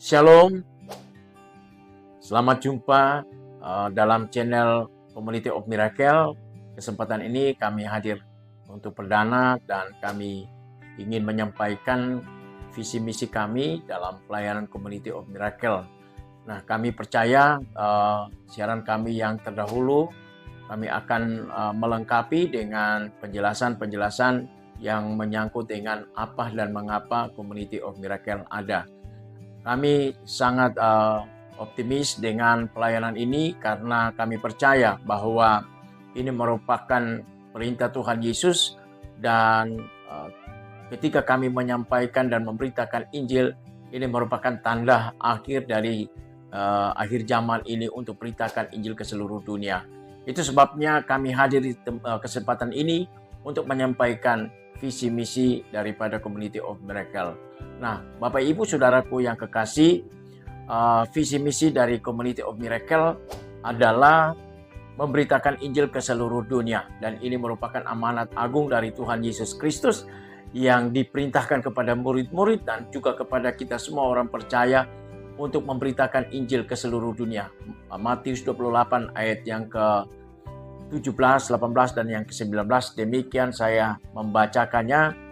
Shalom, selamat jumpa dalam channel Community of Miracle. Kesempatan ini kami hadir untuk perdana dan kami ingin menyampaikan visi misi kami dalam pelayanan Community of Miracle. Nah, kami percaya siaran kami yang terdahulu kami akan melengkapi dengan penjelasan-penjelasan yang menyangkut dengan apa dan mengapa Community of Miracle ada. Kami sangat optimis dengan pelayanan ini karena kami percaya bahwa ini merupakan perintah Tuhan Yesus dan ketika kami menyampaikan dan memberitakan Injil, ini merupakan tanda akhir dari akhir zaman ini untuk beritakan Injil ke seluruh dunia. Itu sebabnya kami hadir di kesempatan ini untuk menyampaikan visi misi daripada Community of Miracle. Nah, Bapak Ibu Saudaraku yang kekasih, visi misi dari Community of Miracle adalah memberitakan Injil ke seluruh dunia, dan ini merupakan amanat agung dari Tuhan Yesus Kristus yang diperintahkan kepada murid-murid dan juga kepada kita semua orang percaya untuk memberitakan Injil ke seluruh dunia. Matius 28 ayat yang ke-17, 18 dan yang ke-19, demikian saya membacakannya.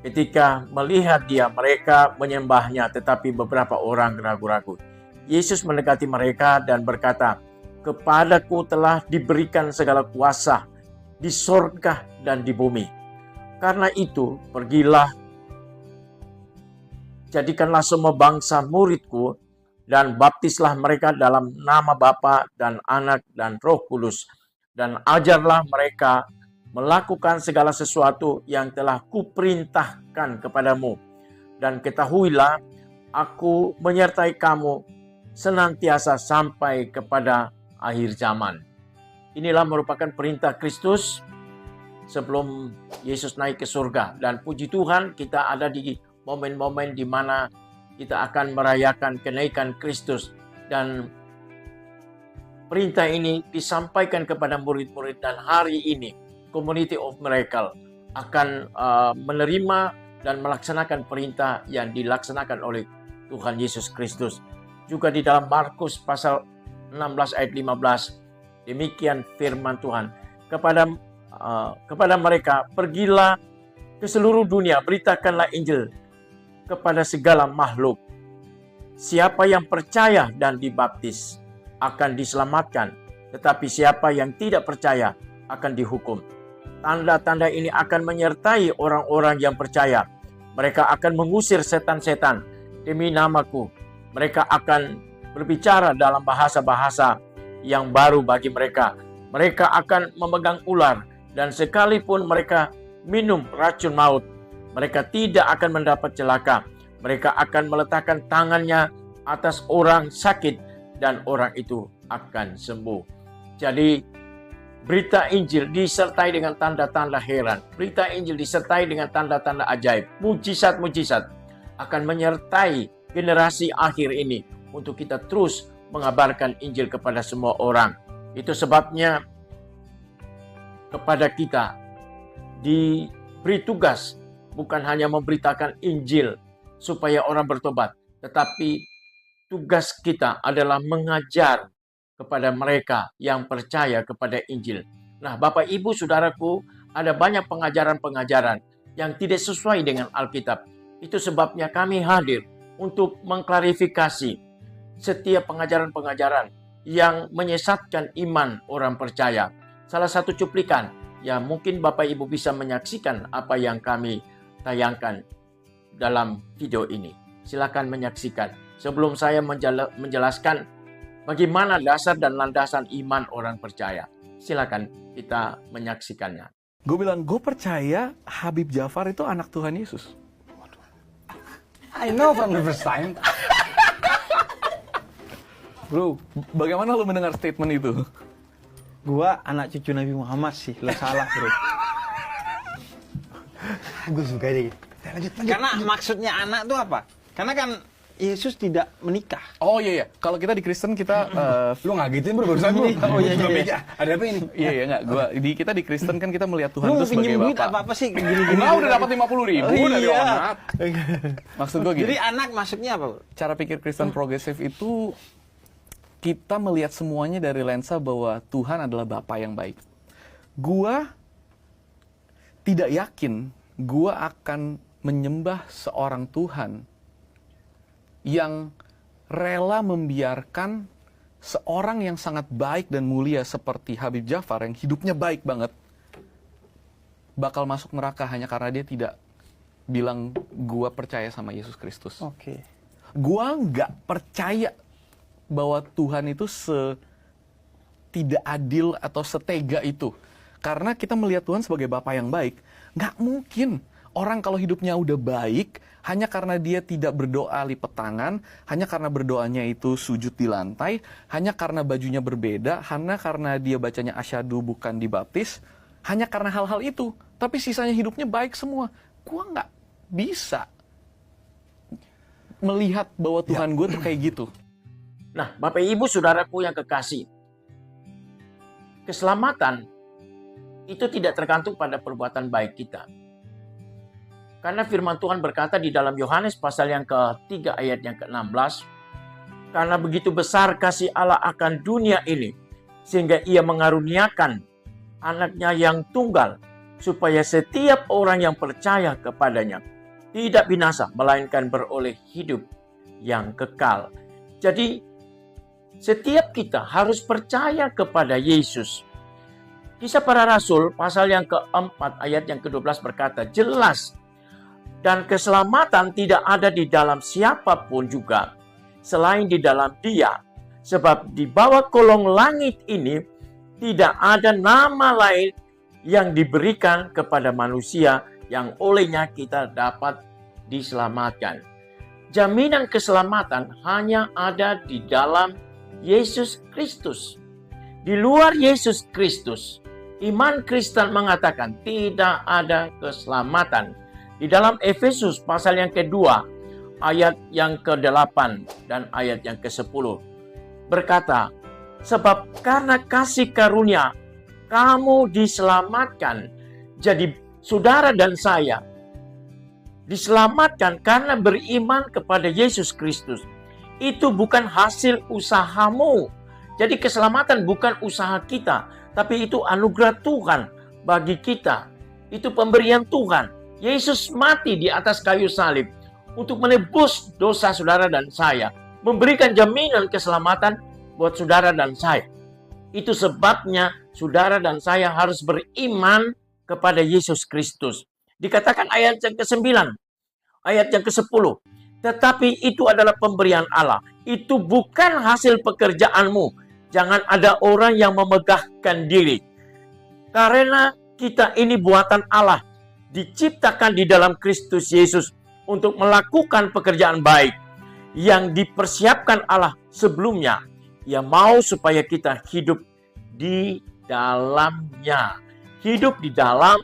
Ketika melihat dia, mereka menyembahnya, tetapi beberapa orang ragu-ragu. Yesus mendekati mereka dan berkata, "Kepadaku telah diberikan segala kuasa di sorga dan di bumi. Karena itu, pergilah, jadikanlah semua bangsa muridku, dan baptislah mereka dalam nama Bapa dan Anak dan Roh Kudus, dan ajarlah mereka melakukan segala sesuatu yang telah kuperintahkan kepadamu. Dan ketahuilah, aku menyertai kamu senantiasa sampai kepada akhir zaman." Inilah merupakan perintah Kristus sebelum Yesus naik ke surga. Dan puji Tuhan, kita ada di momen-momen di mana kita akan merayakan kenaikan Kristus. Dan perintah ini disampaikan kepada murid-murid, dan hari ini Community of Miracle akan menerima dan melaksanakan perintah yang dilaksanakan oleh Tuhan Yesus Kristus. Juga di dalam Markus pasal 16 ayat 15, demikian firman Tuhan kepada mereka, "Pergilah ke seluruh dunia, beritakanlah Injil kepada segala makhluk. Siapa yang percaya dan dibaptis akan diselamatkan, tetapi siapa yang tidak percaya akan dihukum. Tanda-tanda ini akan menyertai orang-orang yang percaya. Mereka akan mengusir setan-setan demi namaku. Mereka akan berbicara dalam bahasa-bahasa yang baru bagi mereka. Mereka akan memegang ular, dan sekalipun mereka minum racun maut, mereka tidak akan mendapat celaka. Mereka akan meletakkan tangannya atas orang sakit, dan orang itu akan sembuh." Jadi, berita Injil disertai dengan tanda-tanda heran. Berita Injil disertai dengan tanda-tanda ajaib. Mujizat-mujizat akan menyertai generasi akhir ini untuk kita terus mengabarkan Injil kepada semua orang. Itu sebabnya kepada kita diberi tugas bukan hanya memberitakan Injil supaya orang bertobat, tetapi tugas kita adalah mengajar kepada mereka yang percaya kepada Injil. Nah, Bapak Ibu Saudaraku, ada banyak pengajaran-pengajaran yang tidak sesuai dengan Alkitab. Itu sebabnya kami hadir untuk mengklarifikasi setiap pengajaran-pengajaran yang menyesatkan iman orang percaya. Salah satu cuplikan, ya mungkin Bapak Ibu bisa menyaksikan apa yang kami tayangkan dalam video ini. Silakan menyaksikan. Sebelum saya menjelaskan bagaimana dasar dan landasan iman orang percaya, silakan kita menyaksikannya. Gue bilang, gue percaya Habib Jafar itu anak Tuhan Yesus. I know from the first time. Bro, bagaimana lo mendengar statement itu? Gua anak cucu Nabi Muhammad sih, lo salah bro. Gue suka deh. Lanjut. Karena maksudnya anak tuh apa? Karena kan Yesus tidak menikah. Oh iya, iya. Kalau kita di Kristen kita Lu ngagetin bro barusan lu. Oh, iya, Gua iya. mikir, ada apa ini? iya iya enggak. Kita di Kristen kan kita melihat Tuhan Lu itu sebagai pinjem duit Bapa. apa sih gini-gini? Enggak, udah dapat 50.000 dari Iya. Onat. Maksud gue gini. Jadi anak maksudnya apa, bro? Cara pikir Kristen progresif itu kita melihat semuanya dari lensa bahwa Tuhan adalah Bapa yang baik. Gua tidak yakin gua akan menyembah seorang Tuhan yang rela membiarkan seorang yang sangat baik dan mulia seperti Habib Jafar yang hidupnya baik banget bakal masuk neraka hanya karena dia tidak bilang gua percaya sama Yesus Kristus. Oke. Gua nggak percaya bahwa Tuhan itu tidak adil atau setega itu. Karena kita melihat Tuhan sebagai Bapa yang baik. Nggak mungkin orang kalau hidupnya udah baik, hanya karena dia tidak berdoa lipat tangan, hanya karena berdoanya itu sujud di lantai, hanya karena bajunya berbeda, hanya karena dia bacanya asyhadu bukan dibaptis, hanya karena hal-hal itu. Tapi sisanya hidupnya baik semua. Gua nggak bisa melihat bahwa Tuhan gue tuh kayak gitu. Nah, Bapak Ibu Saudaraku yang kekasih, keselamatan itu tidak tergantung pada perbuatan baik kita. Karena firman Tuhan berkata di dalam Yohanes pasal yang ke-3 ayat yang ke-16, karena begitu besar kasih Allah akan dunia ini, sehingga ia mengaruniakan anaknya yang tunggal, supaya setiap orang yang percaya kepadanya tidak binasa, melainkan beroleh hidup yang kekal. Jadi, setiap kita harus percaya kepada Yesus. Kisah Para Rasul pasal yang ke-4 ayat yang ke-12 berkata jelas, dan keselamatan tidak ada di dalam siapapun juga selain di dalam Dia, sebab di bawah kolong langit ini tidak ada nama lain yang diberikan kepada manusia yang olehnya kita dapat diselamatkan. Jaminan keselamatan hanya ada di dalam Yesus Kristus. Di luar Yesus Kristus, iman Kristen mengatakan tidak ada keselamatan. Di dalam Efesus pasal yang kedua, ayat yang ke-8 dan ayat yang ke-10 berkata, sebab karena kasih karunia kamu diselamatkan. Jadi saudara dan saya diselamatkan karena beriman kepada Yesus Kristus. Itu bukan hasil usahamu. Jadi keselamatan bukan usaha kita, tapi itu anugerah Tuhan bagi kita. Itu pemberian Tuhan. Yesus mati di atas kayu salib untuk menebus dosa saudara dan saya, memberikan jaminan keselamatan buat saudara dan saya. Itu sebabnya saudara dan saya harus beriman kepada Yesus Kristus. Dikatakan ayat yang ke-9, ayat yang ke-10. Tetapi itu adalah pemberian Allah. Itu bukan hasil pekerjaanmu. Jangan ada orang yang memegahkan diri. Karena kita ini buatan Allah. Diciptakan di dalam Kristus Yesus untuk melakukan pekerjaan baik yang dipersiapkan Allah sebelumnya. Ia mau supaya kita hidup di dalamnya. Hidup di dalam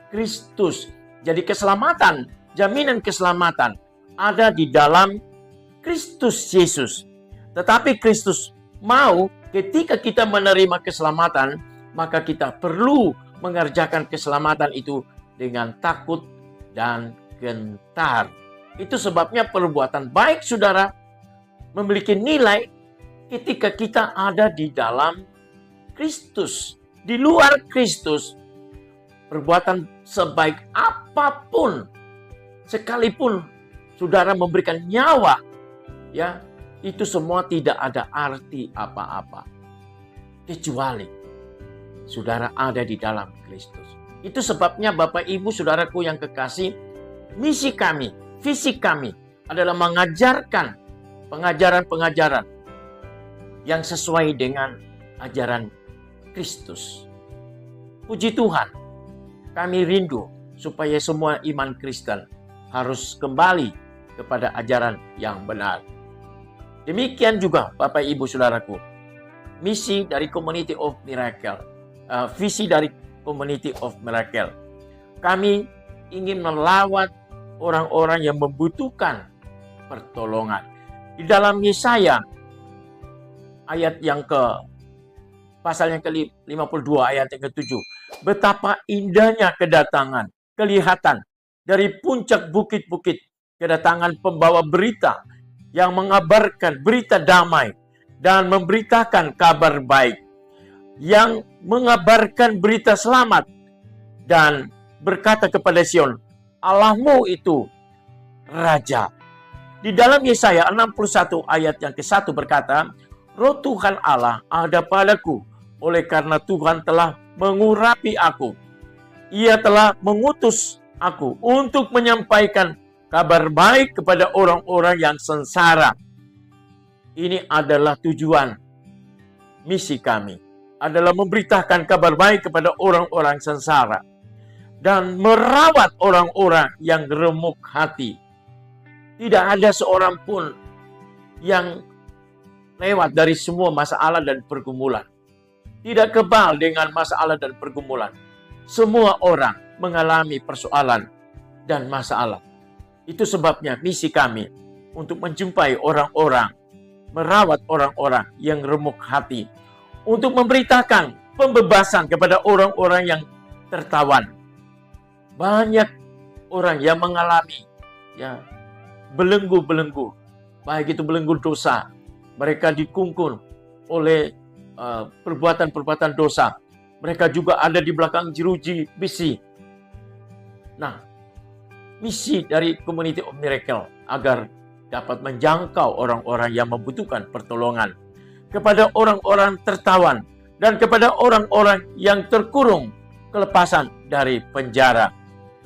Kristus. Jadi keselamatan, jaminan keselamatan ada di dalam Kristus Yesus. Tetapi Kristus mau ketika kita menerima keselamatan, maka kita perlu mengerjakan keselamatan itu dengan takut dan gentar. Itu sebabnya perbuatan baik saudara memiliki nilai ketika kita ada di dalam Kristus. Di luar Kristus, perbuatan sebaik apapun, sekalipun saudara memberikan nyawa, ya, itu semua tidak ada arti apa-apa. Kecuali saudara ada di dalam Kristus. Itu sebabnya Bapak Ibu Saudaraku yang kekasih, misi kami, visi kami adalah mengajarkan pengajaran-pengajaran yang sesuai dengan ajaran Kristus. Puji Tuhan, kami rindu supaya semua iman Kristen harus kembali kepada ajaran yang benar. Demikian juga Bapak Ibu Saudaraku, misi dari Community of Miracle, visi dari Community of Miracle. Kami ingin melawat orang-orang yang membutuhkan pertolongan. Di dalam Yesaya ayat yang pasal yang ke-52 ayat yang ke-7. Betapa indahnya kedatangan, kelihatan dari puncak bukit-bukit, kedatangan pembawa berita yang mengabarkan berita damai dan memberitakan kabar baik, yang mengabarkan berita selamat dan berkata kepada Sion, Allahmu itu Raja. Di dalam Yesaya 61 ayat yang ke-1 berkata, Roh Tuhan Allah ada padaku, oleh karena Tuhan telah mengurapi aku. Ia telah mengutus aku untuk menyampaikan kabar baik kepada orang-orang yang sengsara. Ini adalah tujuan misi kami, adalah memberitakan kabar baik kepada orang-orang sengsara dan merawat orang-orang yang remuk hati. Tidak ada seorang pun yang lewat dari semua masalah dan pergumulan. Tidak kebal dengan masalah dan pergumulan. Semua orang mengalami persoalan dan masalah. Itu sebabnya misi kami untuk menjumpai orang-orang, merawat orang-orang yang remuk hati, untuk memberitakan pembebasan kepada orang-orang yang tertawan. Banyak orang yang mengalami belenggu-belenggu, baik itu belenggu dosa. Mereka dikungkung oleh perbuatan-perbuatan dosa. Mereka juga ada di belakang jeruji besi. Nah, misi dari Community of Miracle agar dapat menjangkau orang-orang yang membutuhkan pertolongan, kepada orang-orang tertawan, dan kepada orang-orang yang terkurung kelepasan dari penjara.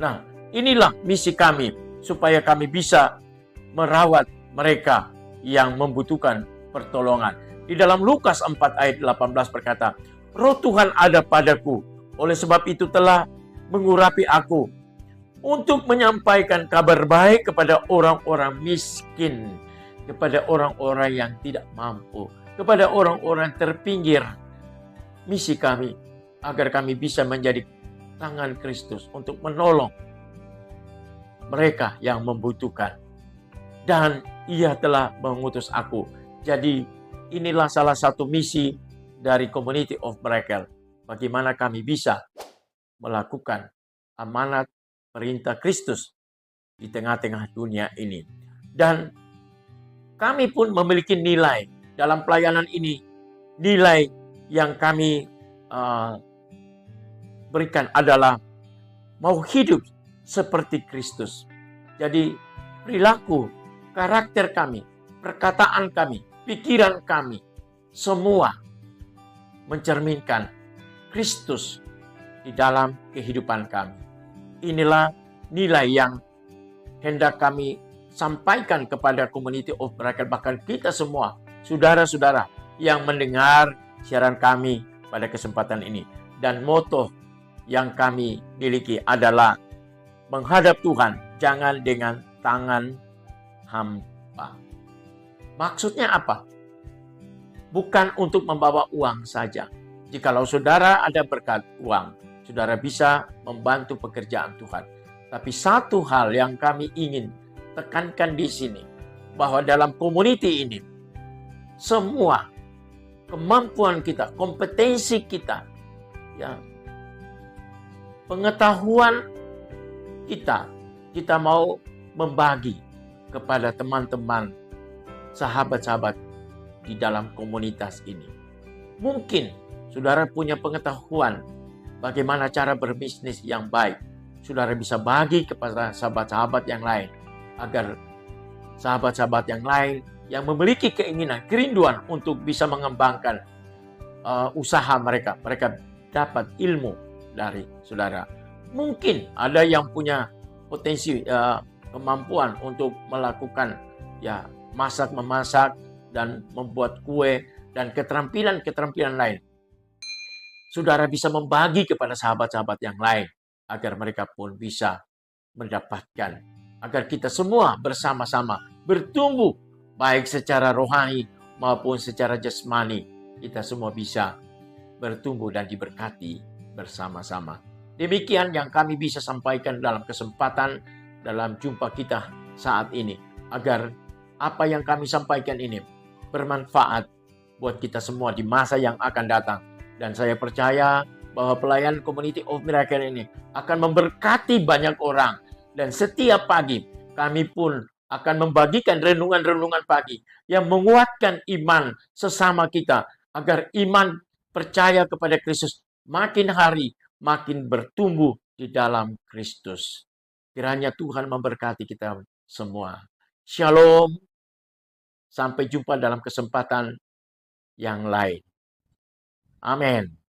Nah, inilah misi kami, supaya kami bisa merawat mereka yang membutuhkan pertolongan. Di dalam Lukas 4 ayat 18 berkata, Roh Tuhan ada padaku, oleh sebab itu telah mengurapi aku untuk menyampaikan kabar baik kepada orang-orang miskin, kepada orang-orang yang tidak mampu, kepada orang-orang terpinggir. Misi kami agar kami bisa menjadi tangan Kristus untuk menolong mereka yang membutuhkan. Dan Ia telah mengutus aku. Jadi inilah salah satu misi dari Community of Miracle. Bagaimana kami bisa melakukan amanat perintah Kristus di tengah-tengah dunia ini. Dan kami pun memiliki nilai dalam pelayanan ini. Nilai yang kami berikan adalah mau hidup seperti Kristus. Jadi perilaku, karakter kami, perkataan kami, pikiran kami, semua mencerminkan Kristus di dalam kehidupan kami. Inilah nilai yang hendak kami sampaikan kepada Community of Miracle, bahkan kita semua, saudara-saudara yang mendengar siaran kami pada kesempatan ini. Dan moto yang kami miliki adalah menghadap Tuhan, jangan dengan tangan hampa. Maksudnya apa? Bukan untuk membawa uang saja. Jikalau saudara ada berkat uang, saudara bisa membantu pekerjaan Tuhan. Tapi satu hal yang kami ingin tekankan di sini, bahwa dalam community ini, semua kemampuan kita, kompetensi kita, pengetahuan kita mau membagi kepada teman-teman, sahabat-sahabat di dalam komunitas ini. Mungkin saudara punya pengetahuan bagaimana cara berbisnis yang baik. Saudara bisa bagi kepada sahabat-sahabat yang lain, agar sahabat-sahabat yang lain yang memiliki keinginan, kerinduan untuk bisa mengembangkan usaha mereka dapat ilmu dari saudara. Mungkin ada yang punya potensi kemampuan untuk melakukan masak-memasak dan membuat kue dan keterampilan-keterampilan lain. Saudara bisa membagi kepada sahabat-sahabat yang lain agar mereka pun bisa mendapatkan, agar kita semua bersama-sama bertumbuh baik secara rohani maupun secara jasmani. Kita semua bisa bertumbuh dan diberkati bersama-sama. Demikian yang kami bisa sampaikan dalam kesempatan dalam jumpa kita saat ini, agar apa yang kami sampaikan ini bermanfaat buat kita semua di masa yang akan datang. Dan saya percaya bahwa pelayanan Community of Miracle ini akan memberkati banyak orang. Dan setiap pagi kami pun akan membagikan renungan-renungan pagi yang menguatkan iman sesama kita, agar iman percaya kepada Kristus makin hari makin bertumbuh di dalam Kristus. Kiranya Tuhan memberkati kita semua. Shalom. Sampai jumpa dalam kesempatan yang lain. Amin.